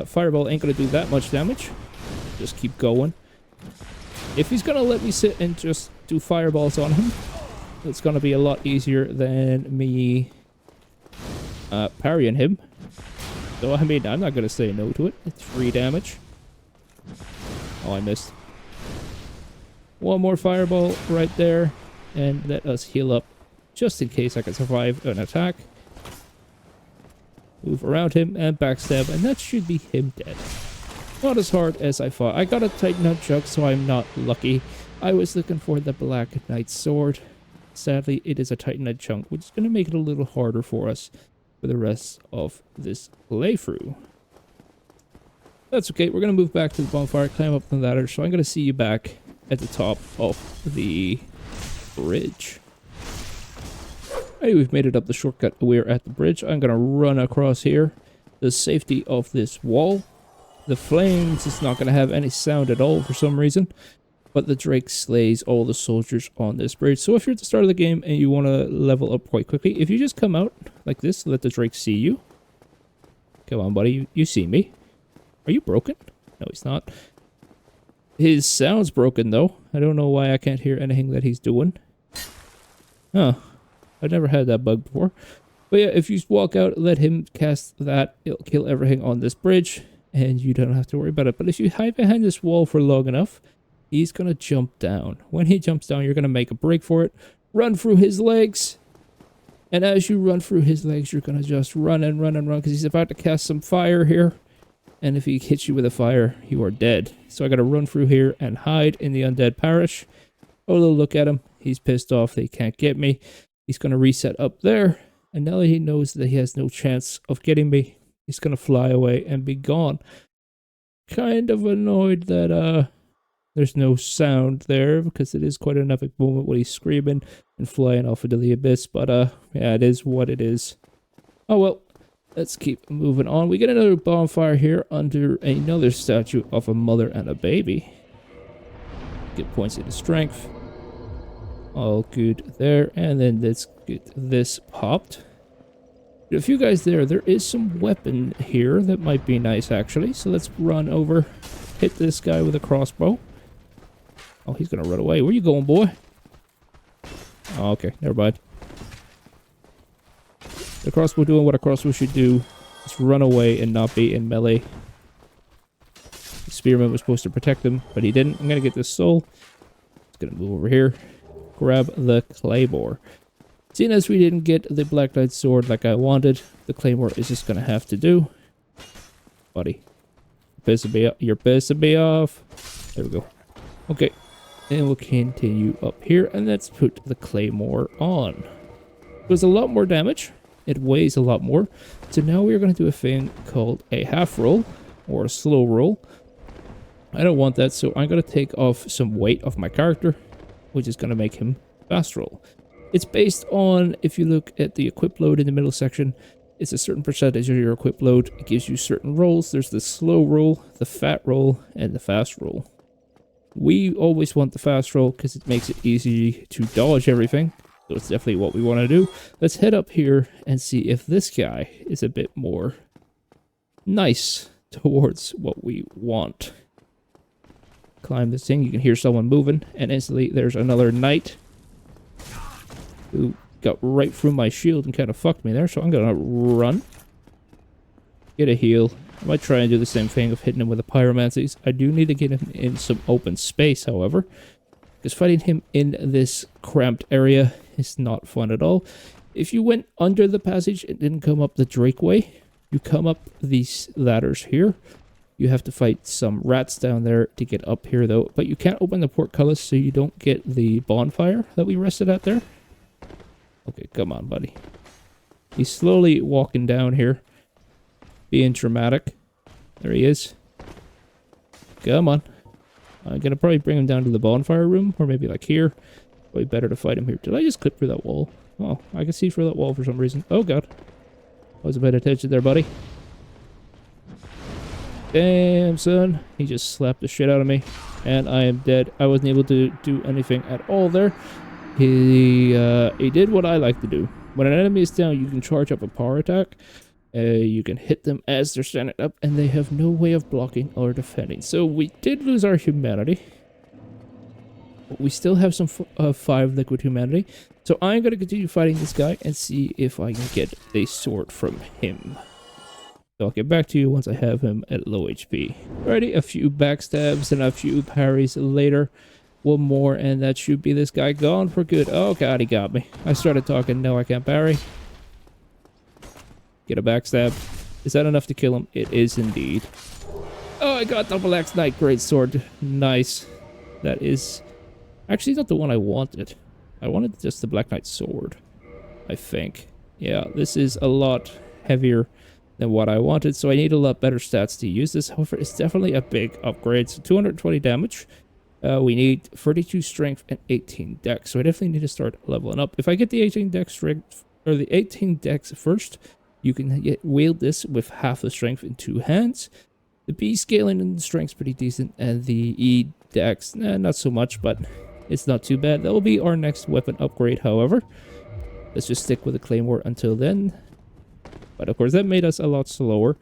fireball ain't going to do that much damage. Just keep going. If he's going to let me sit and just do fireballs on him, it's going to be a lot easier than me parrying him. So, I mean, I'm not going to say no to it. It's free damage. Oh, I missed. One more fireball right there. And let us heal up just in case I can survive an attack. Move around him and backstab. And that should be him dead. Not as hard as I thought. I got a Titanite jug, so I'm not lucky. I was looking for the Black Knight sword. Sadly, it is a Titanite chunk, which is going to make it a little harder for us for the rest of this playthrough. That's okay. We're going to move back to the bonfire, climb up the ladder. So I'm going to see you back at the top of the bridge. Hey, we've made it up the shortcut. We're at the bridge. I'm going to run across here. The safety of this wall. The flames is not going to have any sound at all for some reason. But the Drake slays all the soldiers on this bridge. So if you're at the start of the game and you want to level up quite quickly, if you just come out like this, let the Drake see you. Come on, buddy. You see me. Are you broken? No, he's not. His sound's broken, though. I don't know why I can't hear anything that he's doing. Huh. I've never had that bug before. But yeah, if you walk out, let him cast that. It'll kill everything on this bridge. And you don't have to worry about it. But if you hide behind this wall for long enough, he's going to jump down. When he jumps down, you're going to make a break for it. Run through his legs. And as you run through his legs, you're going to just run and run and run. Because he's about to cast some fire here. And if he hits you with a fire, you are dead. So I got to run through here and hide in the Undead Parish. Oh, look at him. He's pissed off. They can't get me. He's going to reset up there. And now that he knows that he has no chance of getting me, he's going to fly away and be gone. Kind of annoyed that there's no sound there, because it is quite an epic moment when he's screaming and flying off into the abyss. But yeah, it is what it is. Oh well, let's keep moving on. We get another bonfire here under another statue of a mother and a baby. Get points into strength. All good there. And then let's get this popped. A few guys there. There is some weapon here that might be nice, actually. So let's run over, hit this guy with a crossbow. Oh, he's gonna run away. Where you going, boy? Oh, okay, never mind. The crossbow doing what a crossbow should do. Just run away and not be in melee. The spearman was supposed to protect him, but he didn't. I'm gonna get this soul. Just gonna move over here. Grab the claymore. Seeing as we didn't get the Black Knight sword like I wanted, the claymore is just gonna have to do. Buddy. You're pissing me off. There we go. Okay. And we'll continue up here, and let's put the claymore on. It does a lot more damage. It weighs a lot more. So now we're going to do a thing called a half roll, or a slow roll. I don't want that, so I'm going to take off some weight of my character, which is going to make him fast roll. It's based on, if you look at the equip load in the middle section, it's a certain percentage of your equip load. It gives you certain rolls. There's the slow roll, the fat roll, and the fast roll. We always want the fast roll because it makes it easy to dodge everything. So it's definitely what we want to do. Let's head up here and see if this guy is a bit more nice towards what we want. Climb this thing. You can hear someone moving, and instantly there's another knight who got right through my shield and kind of fucked me there. So I'm going to run. Get a heal. I might try and do the same thing of hitting him with the pyromancies. I do need to get him in some open space, however, because fighting him in this cramped area is not fun at all. If you went under the passage and didn't come up the Drake way, you come up these ladders here, You have to fight some rats down there to get up here though. But you can't open the portcullis so you don't get the bonfire that we rested at there. Okay, come on, buddy. He's slowly walking down here. Being dramatic. There he is. Come on. I'm gonna probably bring him down to the bonfire room. Or maybe like here. Probably better to fight him here. Did I just clip through that wall? Oh, I can see through that wall for some reason. Oh god. I wasn't paying attention there, buddy. Damn, son. He just slapped the shit out of me. And I am dead. I wasn't able to do anything at all there. He did what I like to do. When an enemy is down, you can charge up a power attack. You can hit them as they're standing up, and they have no way of blocking or defending. So we did lose our humanity. But we still have some 5 liquid humanity. So I'm going to continue fighting this guy and see if I can get a sword from him. So I'll get back to you once I have him at low HP. Alrighty, a few backstabs and a few parries later. One more, and that should be this guy gone for good. Oh god, he got me. I started talking, no I can't parry. Get a backstab. Is that enough to kill him? It is indeed. Oh, I got double axe knight greatsword. Nice. That is actually not the one I wanted. I wanted just the black knight sword, I think. Yeah, this is a lot heavier than what I wanted, so I need a lot better stats to use this. However, it's definitely a big upgrade. So 220 damage. We need 32 strength and 18 dex, so I definitely need to start leveling up. If I get the 18 dex strength, or the 18 dex first, you can wield this with half the strength in 2 hands. The B scaling and the strength's pretty decent, and the E dex, not so much, but it's not too bad. That will be our next weapon upgrade, however. Let's just stick with the claymore until then. But of course, that made us a lot slower,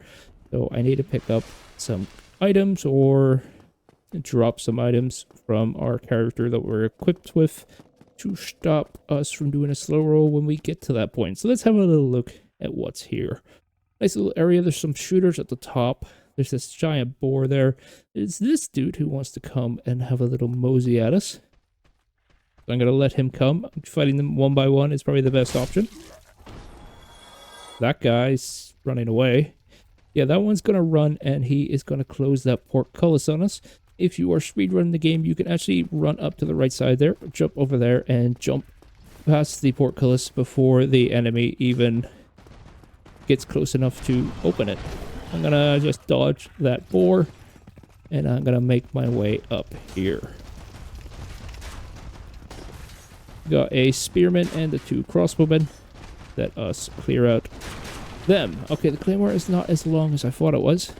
so I need to pick up some items or drop some items from our character that we're equipped with to stop us from doing a slow roll when we get to that point. So let's have a little look at what's here. Nice little area. There's some shooters at the top. There's this giant boar there. It's this dude who wants to come and have a little mosey at us. So I'm going to let him come. Fighting them one by one is probably the best option. That guy's running away. Yeah, that one's going to run, and he is going to close that portcullis on us. If you are speedrunning the game, you can actually run up to the right side there, jump over there, and jump past the portcullis before the enemy even gets close enough to open it. I'm going to just dodge that boar, and I'm going to make my way up here. Got a spearman and the 2 crossbowmen. Let us clear out them. Okay, the claymore is not as long as I thought it was.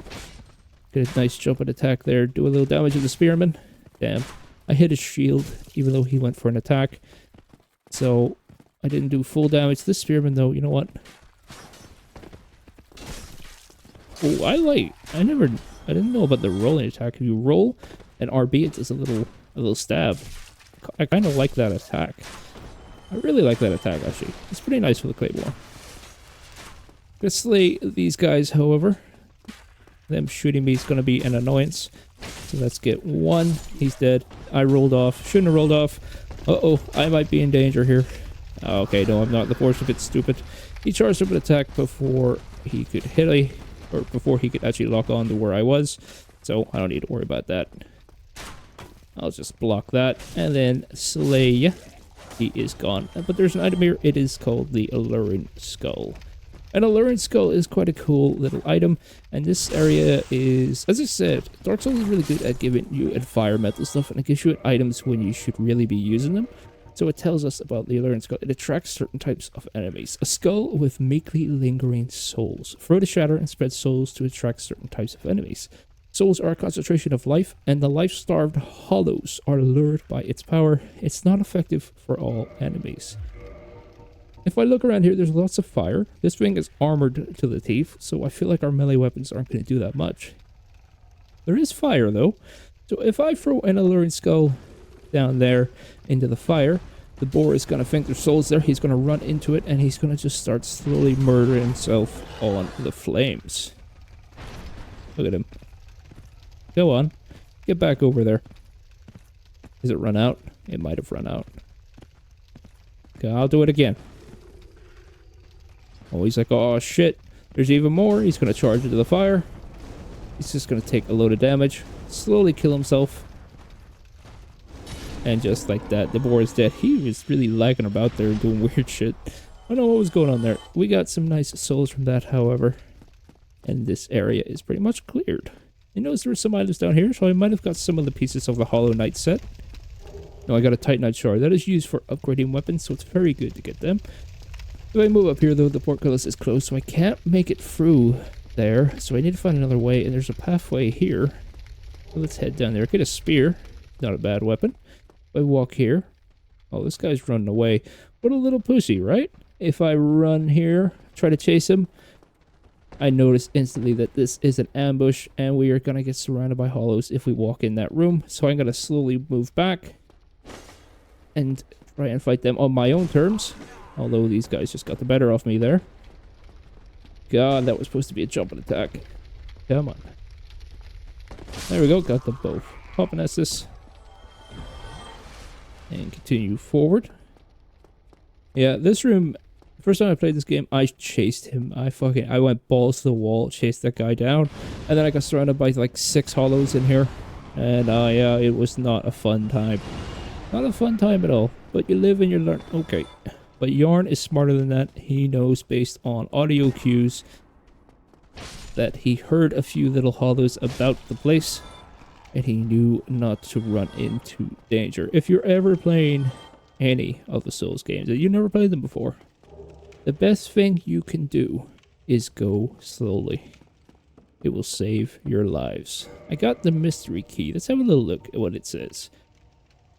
Get a nice jump and attack there. Do a little damage to the spearman. Damn. I hit his shield, even though he went for an attack. So, I didn't do full damage to this spearman, though. You know what? Oh, I didn't know about the rolling attack. If you roll and RB, it does a little stab. I kind of like that attack. I really like that attack, actually. It's pretty nice for the claymore. Let's slay these guys, however. Them shooting me is going to be an annoyance. So let's get one. He's dead. I rolled off. Shouldn't have rolled off. Uh-oh, I might be in danger here. Okay, no, I'm not. The boar's a bit stupid. He charged up an attack before he could hit me, or before he could actually lock on to where I was. So I don't need to worry about that. I'll just block that and then slay. He is gone. But there's an item here. It is called the Alluring Skull. An Alluring Skull is quite a cool little item, and this area is, as I said, Dark Souls is really good at giving you environmental stuff, and it gives you items when you should really be using them. So it tells us about the Alluring Skull. It attracts certain types of enemies. A skull with meekly lingering souls. Throw the shatter and spread souls to attract certain types of enemies. Souls are a concentration of life, and the life-starved hollows are lured by its power. It's not effective for all enemies. If I look around here, there's lots of fire. This thing is armored to the teeth, so I feel like our melee weapons aren't going to do that much. There is fire, though. So if I throw an Alluring Skull down there into the fire, the boar is going to think there's souls there. He's going to run into it, and he's going to just start slowly murdering himself on the flames. Look at him. Go on. Get back over there. Is it run out? It might have run out. Okay, I'll do it again. Oh, he's like, oh shit. There's even more. He's going to charge into the fire. He's just gonna take a load of damage, slowly kill himself. And just like that, the boar is dead. He was really lagging about there and doing weird shit. I don't know what was going on there. We got some nice souls from that, however. And this area is pretty much cleared. I noticed there were some items down here, so I might have got some of the pieces of the Hollow Knight set. No, I got a Titanite shard. That is used for upgrading weapons, so it's very good to get them. If I move up here, though, the portcullis is closed, so I can't make it through there. So I need to find another way, and there's a pathway here. So let's head down there. Get a spear. Not a bad weapon. If I walk here. Oh, this guy's running away. What a little pussy, right? If I run here, try to chase him, I notice instantly that this is an ambush, and we are going to get surrounded by hollows if we walk in that room. So I'm going to slowly move back and try and fight them on my own terms. Although these guys just got the better of me there. God, that was supposed to be a jumping attack. Come on. There we go, got them both. Pyromancies. And continue forward. Yeah, this room, first time I played this game, I chased him. I went balls to the wall, chased that guy down. And then I got surrounded by like 6 hollows in here. And yeah, it was not a fun time. Not a fun time at all. But you live and you learn. Okay. But Yharn is smarter than that. He knows based on audio cues that he heard a few little hollows about the place. And he knew not to run into danger. If you're ever playing any of the Souls games, that you never played them before, the best thing you can do is go slowly. It will save your lives. I got the mystery key. Let's have a little look at what it says.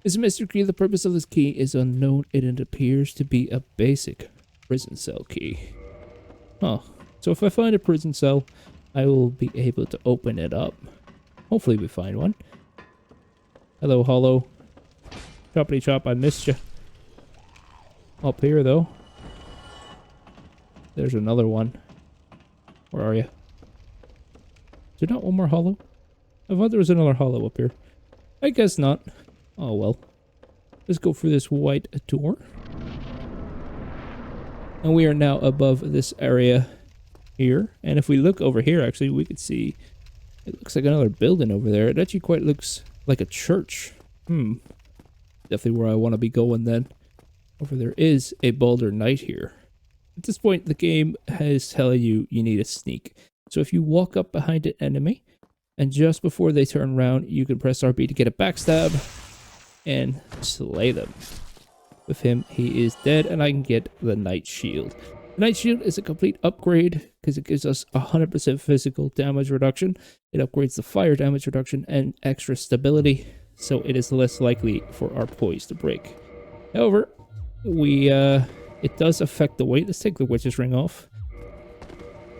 This mystery key, the purpose of this key is unknown, and it appears to be a basic prison cell key. Huh. So if I find a prison cell, I will be able to open it up. Hopefully we find one. Hello, hollow. Choppity chop, I missed you. Up here, though. There's another one. Where are you? Is there not one more hollow? I thought there was another hollow up here. I guess not. Oh well. Let's go for this white door. And we are now above this area here. And if we look over here, actually, we could see it looks like another building over there. It actually quite looks like a church. Definitely where I want to be going then. Over there is a Boulder Knight here. At this point, the game is telling you need a sneak. So if you walk up behind an enemy, and just before they turn around, you can press RB to get a backstab and slay them. With him, he is dead, and I can get the Knight Shield. The Knight Shield is a complete upgrade because it gives us 100% physical damage reduction. It upgrades the fire damage reduction and extra stability, so it is less likely for our poise to break. However, it does affect the weight. Let's take the Witch's Ring off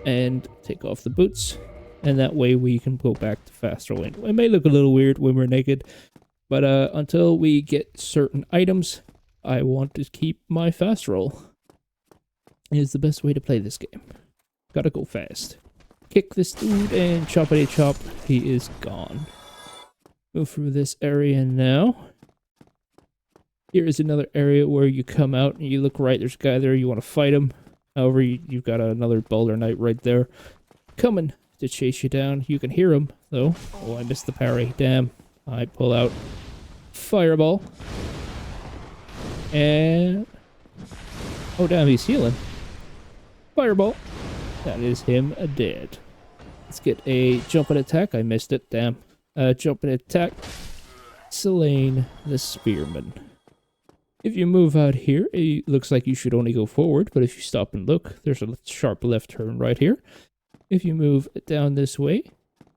and take off the boots, and that way we can go back to fast rolling. It may look a little weird when we're naked, but until we get certain items, I want to keep my fast roll. It is the best way to play this game. Gotta go fast. Kick this dude and choppity chop. He is gone. Go through this area now. Here is another area where you come out and you look right. There's a guy there. You want to fight him. However, you've got another Boulder Knight right there coming to chase you down. You can hear him, though. Oh, I missed the parry. Damn. I pull out Fireball. And... oh, damn, he's healing. Fireball. That is him dead. Let's get a jumping attack. I missed it. Damn. Jumping attack. Slain the Spearman. If you move out here, it looks like you should only go forward. But if you stop and look, there's a sharp left turn right here. If you move down this way,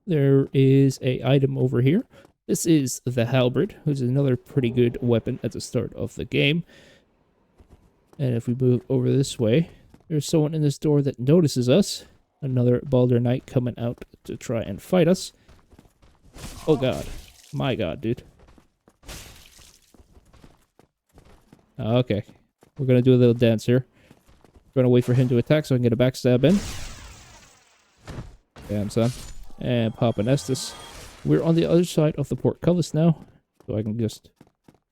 there is a item over here. This is the halberd, which is another pretty good weapon at the start of the game. And if we move over this way, there's someone in this door that notices us. Another Boulder Knight coming out to try and fight us. Oh god. My god, dude. Okay. We're gonna do a little dance here. We're gonna wait for him to attack so I can get a backstab in. Damn, son. And Pyromancies. We're on the other side of the portcullis now. So I can just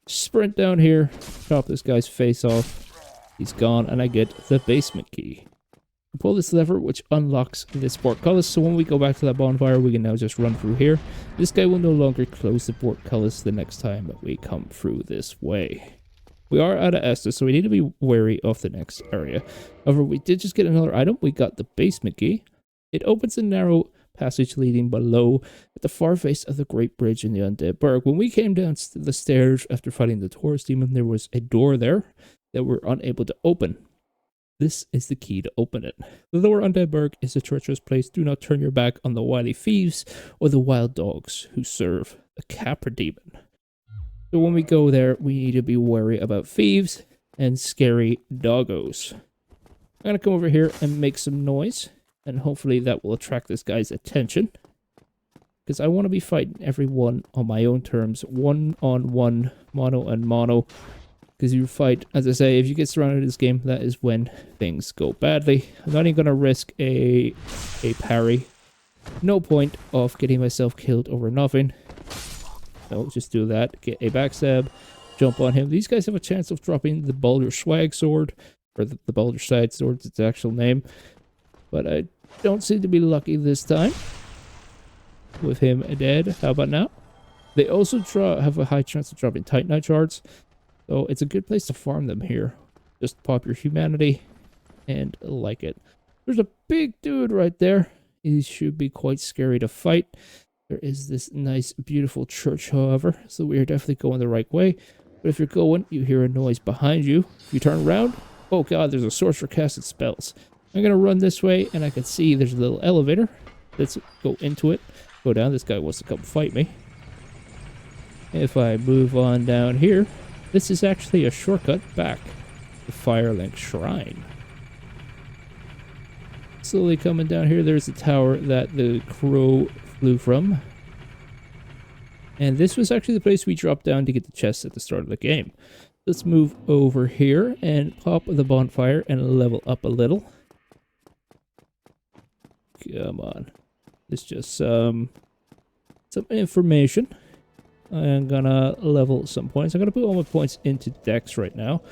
sprint down here, chop this guy's face off. He's gone, and I get the basement key. The pull this lever, which unlocks this portcullis. So when we go back to that bonfire, we can now just run through here. This guy will no longer close the portcullis the next time we come through this way. We are out of Estus, so we need to be wary of the next area. However, we did just get another item. We got the basement key. It opens a narrow passage leading below at the far face of the Great Bridge in the Undead Burg. When we came down the stairs after fighting the Taurus demon, there was a door there that we're unable to open. This is the key to open it. The lower Undead Burg is a treacherous place. Do not turn your back on the wily thieves or the wild dogs who serve the Capra demon. So when we go there, we need to be wary about thieves and scary doggos. I'm going to come over here and make some noise, and hopefully that will attract this guy's attention. Because I want to be fighting everyone on my own terms, one-on-one, mono and mono. Because you fight, as I say, if you get surrounded in this game, that is when things go badly. I'm not even going to risk a parry. No point of getting myself killed over nothing. So just do that. Get a backstab. Jump on him. These guys have a chance of dropping the Baldur Swag sword. Or the Baldur Side sword, it's its actual name. But I don't seem to be lucky this time. With him dead. How about now? They also have a high chance of dropping Titanite shards. So it's a good place to farm them here. Just pop your humanity and like it. There's a big dude right there. He should be quite scary to fight. There is this nice, beautiful church, however. So we are definitely going the right way. But if you're going, you hear a noise behind you. If you turn around, oh god, there's a sorcerer casting spells. I'm going to run this way, and I can see there's a little elevator. Let's go into it. Go down. This guy wants to come fight me. If I move on down here, this is actually a shortcut back to Firelink Shrine. Slowly coming down here, there's the tower that the crow flew from. And this was actually the place we dropped down to get the chests at the start of the game. Let's move over here and pop the bonfire and level up a little. Come on. It's just some information. I'm gonna level some points. I'm gonna put all my points into Dex right now.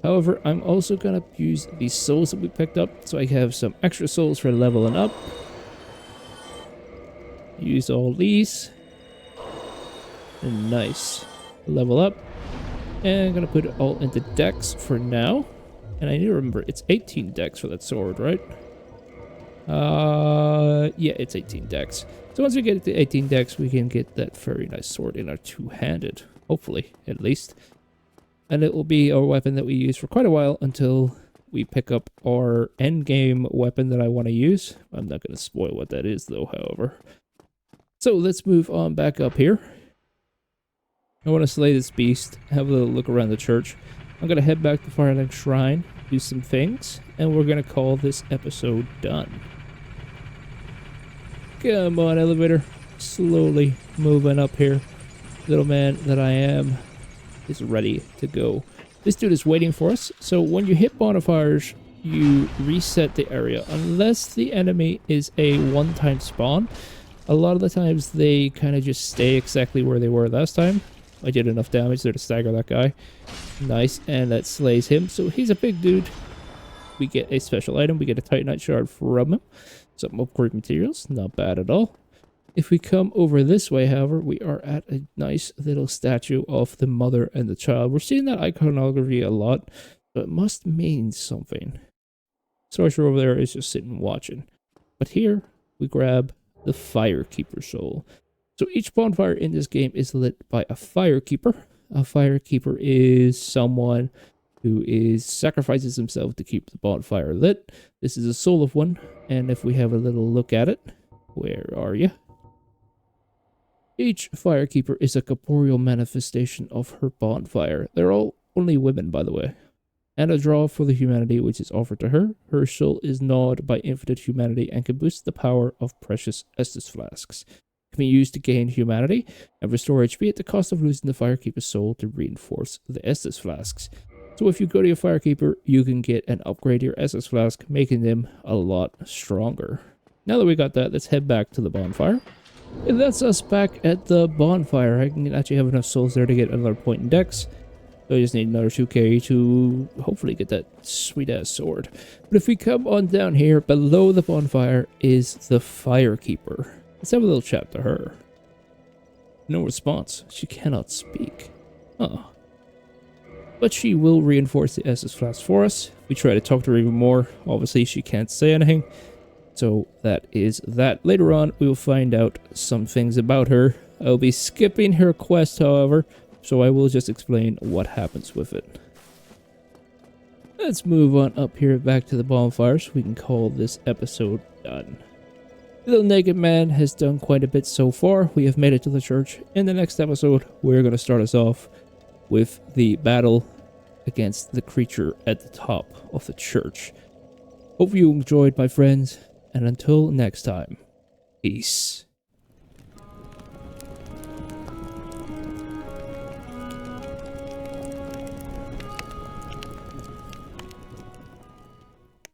However, I'm also gonna use these souls that we picked up, so I have some extra souls for leveling up. Use all these. And nice. Level up. And I'm gonna put it all into Dex for now. And I need to remember, it's 18 Dex for that sword, right? Yeah, it's 18 Dex. So once we get to 18 Dex, we can get that very nice sword in our two-handed. Hopefully, at least. And it will be our weapon that we use for quite a while until we pick up our endgame weapon that I want to use. I'm not going to spoil what that is, though, however. So let's move on back up here. I want to slay this beast, have a little look around the church. I'm going to head back to Firelink Shrine, do some things, and we're going to call this episode done. Come on, elevator. Slowly moving up here. Little man that I am is ready to go. This dude is waiting for us. So when you hit bonfires, you reset the area. Unless the enemy is a one-time spawn. A lot of the times they kind of just stay exactly where they were last time. I did enough damage there to stagger that guy. Nice, and that slays him. So he's a big dude. We get a special item. We get a Titanite shard from him. Some upgrade materials. Not bad at all. If we come over this way, however, we are at a nice little statue of the mother and the child. We're seeing that iconography a lot, so it must mean something. Sorcerer over there is just sitting watching. But here, we grab the Firekeeper soul. So each bonfire in this game is lit by a Firekeeper. A Firekeeper is someone who sacrifices himself to keep the bonfire lit. This is a soul of one, and if we have a little look at it, where are you? Each Firekeeper is a corporeal manifestation of her bonfire. They're all only women, by the way. And a draw for the humanity which is offered to her. Her soul is gnawed by infinite humanity and can boost the power of precious Estus flasks. Can be used to gain humanity and restore HP at the cost of losing the Firekeeper's soul to reinforce the Estus flasks. So if you go to your Firekeeper, you can get and upgrade your Estus flask, making them a lot stronger. Now that we got that, let's head back to the bonfire. And that's us back at the bonfire. I can actually have enough souls there to get another point in Dex. So I just need another 2k to hopefully get that sweet ass sword. But if we come on down here, below the bonfire is the Firekeeper. Let's have a little chat to her. No response. She cannot speak. Huh. But she will reinforce the Estus flask for us. We try to talk to her even more. Obviously, she can't say anything. So that is that. Later on, we will find out some things about her. I'll be skipping her quest, however, so I will just explain what happens with it. Let's move on up here back to the bonfire so we can call this episode done. The little naked man has done quite a bit so far. We have made it to the church. In the next episode, we're going to start us off with the battle against the creature at the top of the church. Hope you enjoyed, my friends, and until next time, peace.